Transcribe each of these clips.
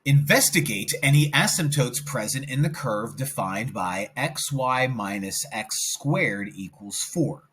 Investigate any asymptotes present in the curve defined by xy minus x squared equals 4.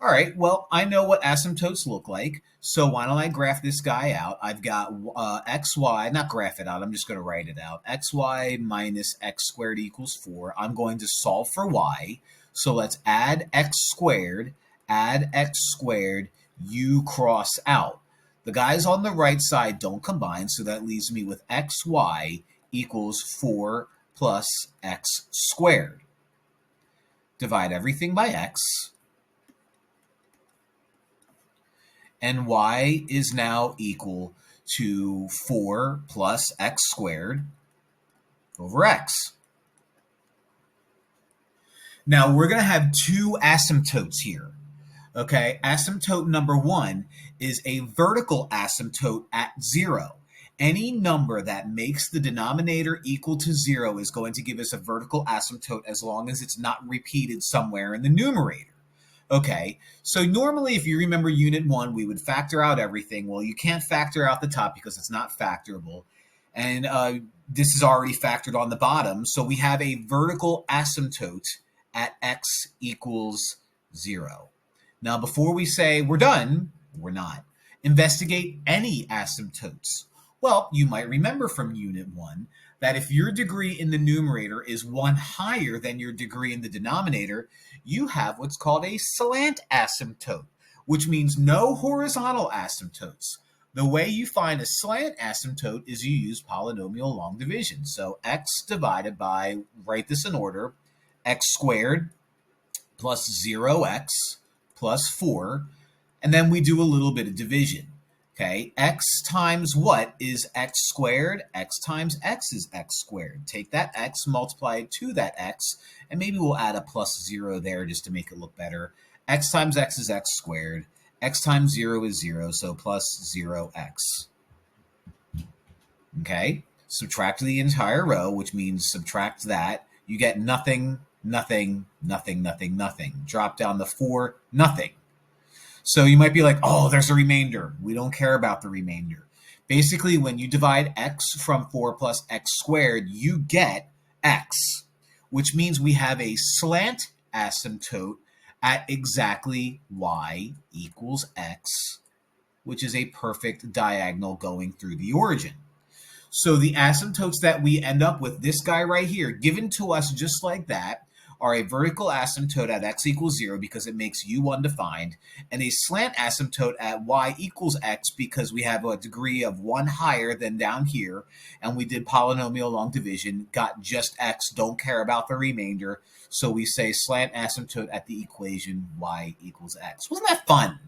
All right, well, I know what asymptotes look like, so why don't I graph this guy out? I've got xy, not graph it out, I'm just going to write it out. Xy minus x squared equals 4. I'm going to solve for y, so let's add x squared, u cross out. The guys on the right side don't combine, so that leaves me with xy equals 4 plus x squared. Divide everything by x, and y is now equal to 4 plus x squared over x. Now, we're going to have two asymptotes here. Okay, asymptote number 1 is a vertical asymptote at 0. Any number that makes the denominator equal to 0 is going to give us a vertical asymptote as long as it's not repeated somewhere in the numerator. Okay, so normally if you remember Unit 1, we would factor out everything. Well, you can't factor out the top because it's not factorable. And this is already factored on the bottom. So we have a vertical asymptote at x equals 0. Now, before we say we're done, we're not. Investigate any asymptotes. Well, you might remember from Unit 1 that if your degree in the numerator is 1 higher than your degree in the denominator, you have what's called a slant asymptote, which means no horizontal asymptotes. The way you find a slant asymptote is you use polynomial long division. So x divided by, write this in order, x squared plus 0x plus 4, and then we do a little bit of division. Okay, x times what is x squared? X times x is x squared. Take that x, multiply it to that x, and maybe we'll add a plus 0 there just to make it look better. X times x is x squared. X times 0 is 0, so plus 0x. Okay, subtract the entire row, which means subtract that. You get nothing, nothing, nothing, nothing, nothing. Drop down the 4, nothing. So you might be like, oh, there's a remainder. We don't care about the remainder. Basically, when you divide x from 4 plus x squared, you get x, which means we have a slant asymptote at exactly y equals x, which is a perfect diagonal going through the origin. So the asymptotes that we end up with, this guy right here, given to us just like that, are a vertical asymptote at x equals 0 because it makes u undefined, and a slant asymptote at y equals x because we have a degree of 1 higher than down here, and we did polynomial long division, got just x, don't care about the remainder, so we say slant asymptote at the equation y equals x. Wasn't that fun?